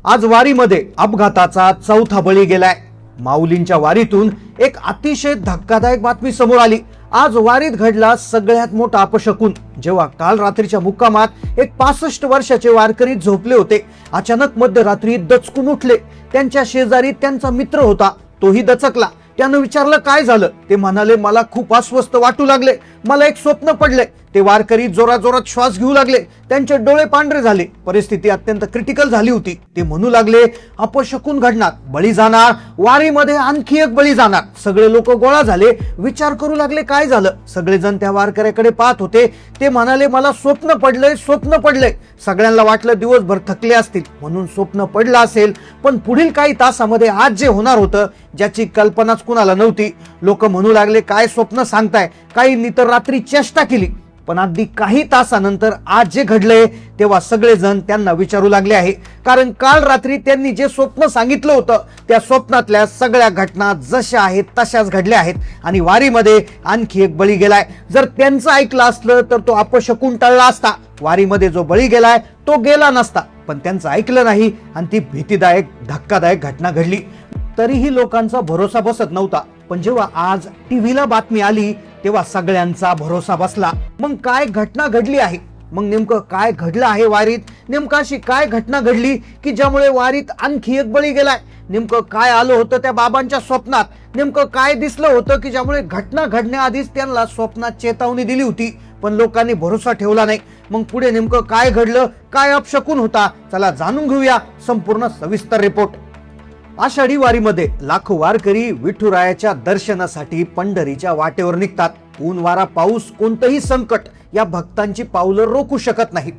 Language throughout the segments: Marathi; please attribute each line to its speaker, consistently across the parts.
Speaker 1: आज वारीमध्ये अपघाताचा चौथा बळी गेलाय। माऊलींच्या वारीतून एक अतिशय धक्कादायक बातमी समोर आली। आज वारीत घडला सगळ्यात मोठा अपशकुन। जेव्हा काल रात्रीच्या मुक्कामात एक 65 वर्षाचे वारकरी झोपले होते, अचानक मध्यरात्री दचकून उठले। त्यांच्या शेजारी त्यांचा मित्र होता, तोही दचकला। त्यानं विचारलं काय झालं? ते म्हणाले, मला खूप अस्वस्थ वाटू लागले, मला एक स्वप्न पडले। ते वारकरी जोराजोरात श्वास घेऊ लागले, त्यांचे डोळे पांढरे झाले, परिस्थिती अत्यंत क्रिटिकल झाली होती। ते म्हणू लागले, अपशकुन घडणार, बळी जाणार, वारीमध्ये आणखी एक बळी जाणार। सगळे लोक गोळा झाले, विचार करू लागले काय झालं। सगळेजण त्या वारकऱ्याकडे पाहत होते। ते म्हणाले, मला स्वप्न पडलंय, स्वप्न पडलंय। सगळ्यांना वाटलं दिवसभर थकले असतील म्हणून स्वप्न पडलं असेल, पण पुढील काही तासामध्ये आज जे होणार होतं ज्याची कल्पनाच कुणाला नव्हती। लोक म्हणू लागले, काय स्वप्न सांगताय? काहींनी तर रात्री चेष्टा केली। पण अगदी काही तासानंतर आज जे घडले तेव्हा सगळेजण त्यांना विचारू लागले आहे, कारण काल रात्री त्यांनी जे स्वप्न सांगितलं होतं त्या स्वप्नातल्या सगळ्या घटना जशा आहेत तशाच घडल्या आहेत आणि वारीमध्ये आणखी एक बळी गेलाय। जर त्यांचं ऐकलं असलं तर तो अपशकुन टळला असता। वारीमध्ये जो बळी गेलाय तो गेला नसता, पण त्यांचं ऐकलं नाही आणि ती भीतीदायक धक्कादायक घटना घडली। तरीही लोकांचा भरोसा बसत नव्हता, पण जेव्हा आज टीव्हीला बातमी आली तेव्हा सगळ्यांचा भरोसा बसला। मग काय घटना घडली आहे? मग नेमकं काय घडलं आहे वारीत? नेमकं अशी काय घटना घडली की ज्यामुळे वारीत आणखी एक बळी गेलाय? नेमकं काय आलं होतं त्या बाबांच्या स्वप्नात? नेमकं काय दिसलं होतं की ज्यामुळे घटना घडण्याआधीच त्यांना स्वप्नात चेतावणी दिली होती, पण लोकांनी भरोसा ठेवला नाही? मग पुढे नेमकं काय घडलं? काय अपशकुन होता? चला जाणून घेऊया संपूर्ण सविस्तर रिपोर्ट। आषाढी वारीमध्ये लाखो वारकरी विठुरायाच्या दर्शनासाठी पंढरीच्या वाटेवर निघतात। ऊन वारा पाऊस कोणतंही संकट या भक्तांची पावलं रोखू शकत नाही।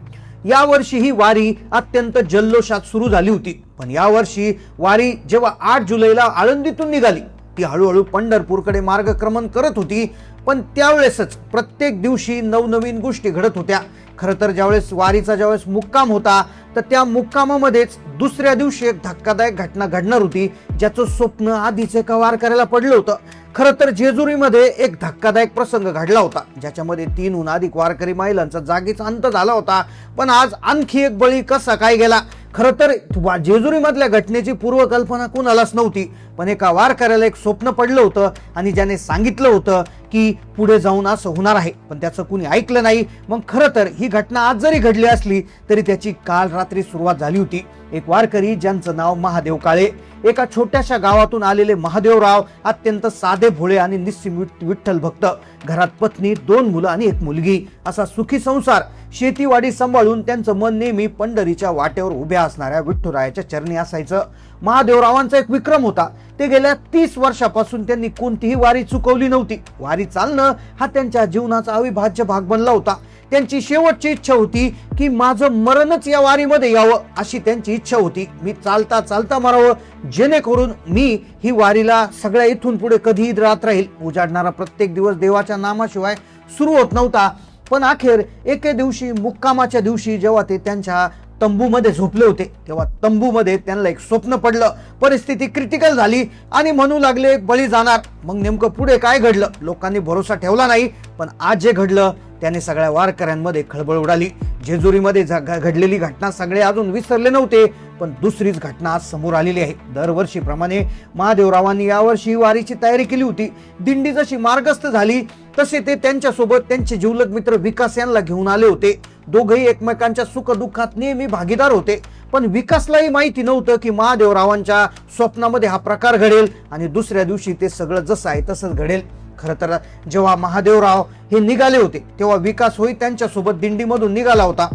Speaker 1: यावर्षी ही वारी अत्यंत जल्लोषात सुरू झाली होती, पण यावर्षी वारी जेव्हा 8 जुलैला आळंदीतून निघाली ती हळूहळू पंढरपूरकडे मार्गक्रमण करत होती। पण त्यावेळेसच प्रत्येक दिवशी नवनवीन गोष्टी घडत होत्या। खरं तर ज्यावेळेस वारीचा ज्यावेळेस मुक्काम होता तर त्या मुक्कामामध्येच दुसऱ्या दिवशी एक धक्कादायक घटना घडणार होती, ज्याचं स्वप्न आधीच एका वारकऱ्याला पडलं होतं। खरं तर जेजुरीमध्ये एक धक्कादायक प्रसंग घडला होता, ज्याच्यामध्ये 3हून अधिक वारकरी महिलांचा जागीच अंत झाला होता। पण आज आणखी एक बळी कसा काय गेला? खरं तर जेजुरी मधल्या घटनेची पूर्वकल्पना कुणालाच नव्हती, पण एका वारकऱ्याला एक स्वप्न पडलं होतं आणि ज्याने सांगितलं होतं की पुढे जाऊन असं होणार आहे, पण त्याचं कुणी ऐकलं नाही। मग खरं तर ही घटना आज जरी घडली असली तरी त्याची काल रात्री सुरुवात झाली होती। एक वारकरी ज्यांचं नाव महादेव काळे, एका छोट्याशा गावातून आलेले महादेवराव अत्यंत साधे भोळे आणि निस्सीम विठ्ठल भक्त। घरात पत्नी, 2 मुलं आणि 1 मुलगी असा सुखी संसार। शेतीवाडी सांभाळून त्यांचं मन नेहमी पंढरीच्या वाटेवर उभ्या असणाऱ्या विठुरायाच्या चरणी असायचं। महादेवरावांचा एक विक्रम होता, ते गेल्या 30 वर्षापासून त्यांनी कोणतीही वारी चुकवली नव्हती। वारी चालणं हा त्यांच्या जीवनाचा अविभाज्य भाग बनला होता। त्यांची शेवटची इच्छा होती की माझं मरणच या वारीमध्ये यावं, अशी त्यांची इच्छा होती। मी चालता चालता मरावं, जेणेकरून मी ही वारीला सगळ्या इथून पुढे कधीही राहत राहील। उजाडणारा प्रत्येक दिवस देवाच्या नामाशिवाय सुरू होत नव्हता। पण अखेर एके दिवशी मुक्कामाच्या दिवशी जेव्हा ते त्यांच्या तंबूमध्ये झोपले होते तेव्हा तंबूमध्ये त्यांना एक स्वप्न पडलं। परिस्थिती क्रिटिकल झाली आणि म्हणू लागले बळी जाणार। मग नेमकं पुढे काय घडलं? लोकांनी भरोसा ठेवला नाही, पण आज जे घडलं त्याने सगळ्या वारकऱ्यांमध्ये खळबळ उडाली। जेजुरीमध्ये घडलेली घटना सगळे अजून विसरले नव्हते, पण दुसरीच घटना आज समोर आलेली आहे। दरवर्षीप्रमाणे महादेवरावांनी यावर्षी वारीची तयारी केली होती। दिंडी जशी मार्गस्थ झाली तसे ते त्यांच्यासोबत त्यांचे जिवलग मित्र विकास यांना घेऊन आले होते। दोघेही एकमेकांच्या सुखदुःखात नेहमी भागीदार होते, पण विकासलाही माहिती नव्हतं की महादेवरावांच्या स्वप्नामध्ये हा प्रकार घडेल आणि दुसऱ्या दिवशी ते सगळं जसं आहे तसंच घडेल। खरं तर जेव्हा महादेवराव हे निघाले होते तेव्हा विकास होई त्यांच्यासोबत दिंडीमधून निघाला होता।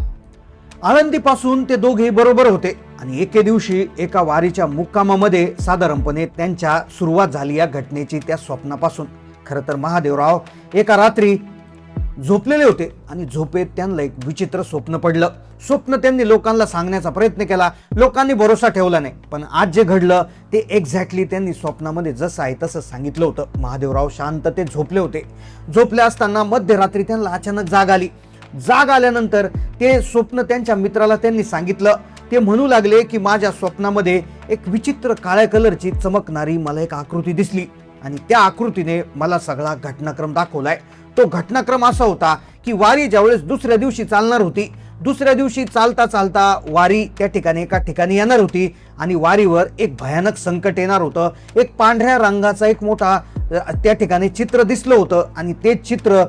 Speaker 1: आळंदीपासून ते दोघे बरोबर होते आणि एके दिवशी एका वारीच्या मुक्कामामध्ये साधारणपणे त्यांच्या सुरुवात झाली या घटनेची, त्या स्वप्नापासून। खरं तर महादेवराव एका रात्री झोपलेले होते आणि झोपेत त्यांना एक विचित्र स्वप्न पडलं। स्वप्न त्यांनी लोकांना सांगण्याचा प्रयत्न केला, लोकांनी भरोसा ठेवला नाही, पण आज जे घडलं ते एक्झॅक्टली त्यांनी स्वप्नामध्ये जसं आहे तसं सांगितलं होतं। महादेवराव शांततेत झोपले होते। झोपले असताना मध्यरात्री त्यांना अचानक जाग आली। जाग आल्यानंतर ते स्वप्न त्यांच्या मित्राला त्यांनी सांगितलं। ते म्हणू लागले की माझ्या स्वप्नामध्ये एक विचित्र काळ्या कलरची चमकणारी मला एक आकृती दिसली आणि त्या आकृतीने मला सगळा घटनाक्रम दाखवलाय। तो घटनाक्रम असा होता की वारी ज्यावेळेस दुसऱ्या दिवशी चालणार होती दुसऱ्या दिवशी चालता चालता वारी त्या ठिकाणी एका ठिकाणी येणार होती आणि वारीवर एक भयानक संकट येणार होतं. एक पांढऱ्या रंगाचा एक मोठा त्या ठिकाणी चित्र दिसलं होतं आणि ते चित्र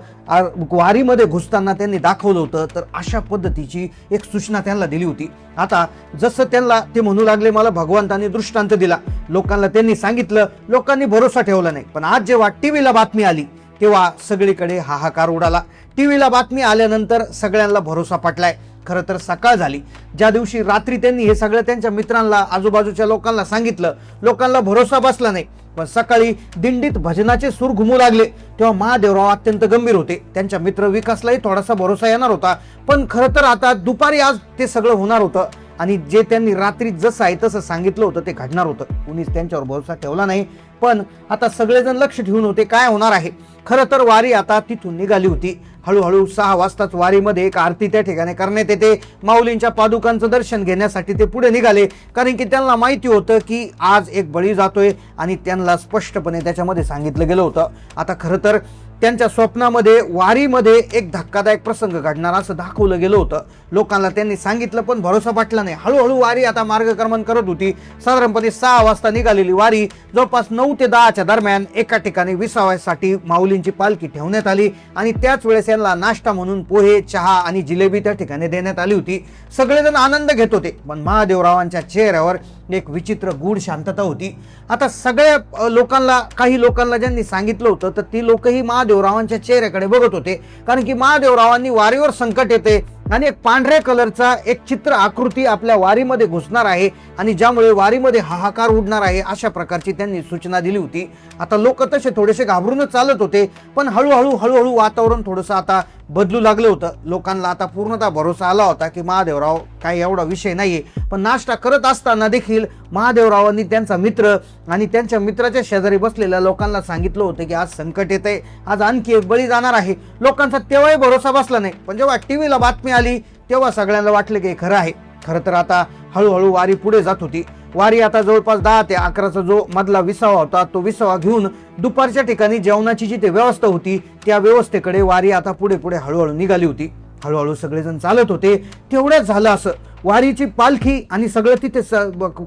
Speaker 1: वारीमध्ये घुसताना त्यांनी दाखवलं होतं. तर अशा पद्धतीची एक सूचना त्यांना दिली होती. आता जसं त्यांना ते म्हणू लागले, मला भगवंतांनी दृष्टांत दिला, लोकांना त्यांनी सांगितलं, लोकांनी भरोसा ठेवला नाही. पण आज जेव्हा टीव्हीला बातमी आली तेव्हा सगळीकडे हाहाकार उडाला. टीव्हीला बातमी आल्यानंतर सगळ्यांना भरोसा पटलाय. खरं तर सकाळ झाली, ज्या दिवशी रात्री त्यांनी हे सगळं त्यांच्या मित्रांना, आजूबाजूच्या लोकांना सांगितलं, लोकांना भरोसा बसला नाही. पण सकाळी दिंडीत भजनाचे सूर घुमू लागले तेव्हा महादेवराव अत्यंत गंभीर होते. त्यांच्या मित्र विकासलाही थोडासा भरोसा येणार होता. पण खरं तर आता दुपारी आज ते सगळं होणार होतं आणि जे त्यांनी रात्री जसं आहे तसं सांगितलं होतं ते घडणार होतं. कुणीच त्यांच्यावर भरोसा ठेवला नाही. पण आता सगळेजण लक्ष ठेवून होते काय होणार आहे. खरं तर वारी आता तिथून निघाली होती. हळूहळू 6 वाजताच वारीमध्ये एक आरती त्या ठिकाणी करण्यात येते. माऊलींच्या पादुकांचं दर्शन घेण्यासाठी ते पुढे निघाले, कारण की त्यांना माहिती होतं की आज एक बळी जातोय आणि त्यांना स्पष्टपणे त्याच्यामध्ये सांगितलं गेलं होतं. आता खरं तर त्यांच्या स्वप्नामध्ये वारीमध्ये एक धक्कादायक प्रसंग घडणार असं दाखवलं गेलं होतं. लोकांना त्यांनी सांगितलं पण भरोसा पटला नाही. हळूहळू वारी आता मार्गक्रमण करत होती. साधारणपणे 6 वाजता निघालेली वारी जवळपास 9 ते 10च्या दरम्यान एका ठिकाणी विसाव्यासाठी माऊलींची पालखी ठेवण्यात आली आणि त्याच वेळेस यांना नाश्ता म्हणून पोहे, चहा आणि जिलेबी त्या ठिकाणी देण्यात आली होती. सगळेजण आनंद घेत होते, पण महादेवरावांच्या चेहऱ्यावर एक विचित्र गूढ शांतता होती. आता सगळ्या लोकांना, काही लोकांना ज्यांनी सांगितलं होतं तर ती लोकही महादेवरावांच्या चेहऱ्याकडे बघत होते, कारण की महादेवरावांनी वारीवर संकट येते आणि एक पांढऱ्या कलरचा एक चित्र आकृती आपल्या वारीमध्ये घुसणार आहे आणि ज्यामुळे वारीमध्ये हाहाकार उडणार आहे, अशा प्रकारची त्यांनी सूचना दिली होती. आता लोक तसे थोडेसे घाबरूनच चालत होते, पण हळूहळू वातावरण थोडंसं आता बदलू लागलं होतं. लोकांना आता पूर्णतः भरोसा आला होता की महादेवराव काही एवढा विषय नाहीये. पण नाश्ता करत असताना देखील महादेवरावांनी त्यांचा मित्र आणि त्यांच्या मित्राच्या शेजारी बसलेल्या लोकांना सांगितलं होतं की आज संकट येतंय, आज आणखी एक बळी जाणार आहे. लोकांचा तेव्हाही भरोसा बसला नाही. पण जेव्हा टीव्हीला बातमी आली तेव्हा सगळ्यांना वाटलं की खरं आहे. खरं तर आता हळूहळू वारी पुढे जात होती. वारी आता जवळपास 10 ते 11चा जो मधला विसावा होता तो विसावा घेऊन दुपारच्या ठिकाणी जेवणाची जी व्यवस्था होती त्या व्यवस्थेकडे वारी आता पुढे हळूहळू निघाली होती. हळूहळू सगळेजण चालत होते. तेवढ्याच झालं असं, वारीची पालखी आणि सगळं तिथे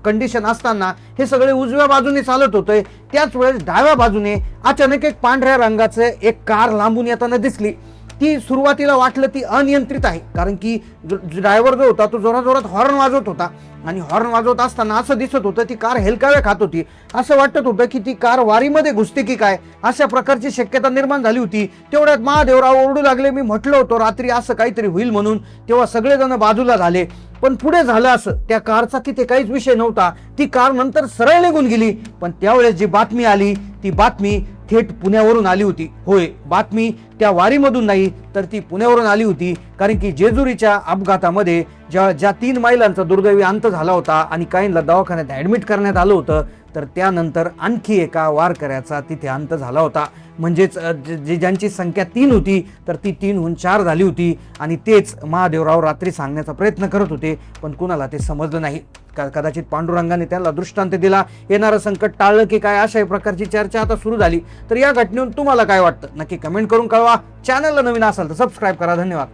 Speaker 1: कंडिशन असताना हे सगळे उजव्या बाजूने चालत होते. त्याच वेळेस डाव्या बाजूने अचानक एक पांढऱ्या रंगाचं एक कार लांबून येताना दिसली. ती सुरुवातीला वाटलं ती अनियंत्रित आहे, कारण की ड्रायव्हर जो होता तो जोराजोरात हॉर्न वाजवत होता आणि हॉर्न वाजवत असताना असं दिसत होतं ती कार हेलकाव्या खात होती. असं वाटत होतं की ती कार वारीमध्ये घुसते की काय, अशा प्रकारची शक्यता निर्माण झाली होती. तेवढ्यात महादेवराव ओरडू लागले, मी म्हटलं होतं रात्री असं काहीतरी होईल म्हणून. तेव्हा सगळेजण बाजूला झाले. पण पुढे झालं असं, त्या कारचा तिथे काहीच विषय नव्हता. ती कार नंतर सरळ निघून गेली. पण त्यावेळेस जी बातमी आली ती बातमी थेट पुण्यावरून आली होती. होय, बातमी त्या वारीमधून नाही तर ती पुण्यावरून आली होती, कारण की जेजुरीच्या अपघातामध्ये ज्या 3 महिलांचा दुर्दैवी अंत झाला होता आणि काहींना दवाखान्यात ऍडमिट करण्यात आलं होतं, तर त्यानंतर आणखी एका वारकऱ्याचा तिथे अंत झाला होता. म्हणजेच ज्यांची संख्या 3 होती तर ती 3हून 4 झाली होती. आणि तेच महादेवराव रात्री सांगण्याचा प्रयत्न करत होते, पण कुणाला ते समजलं नाही. कदाचित पांडुरंगाने त्यांना दृष्टांत दिला, येणारं संकट टाळलं की काय, अशा प्रकारची चर्चा आता सुरू झाली. तर या घटनेवरून तुम्हाला काय वाटतं नक्की कमेंट करून कळवा. चॅनलला नवीन असाल तर सबस्क्राईब करा. धन्यवाद.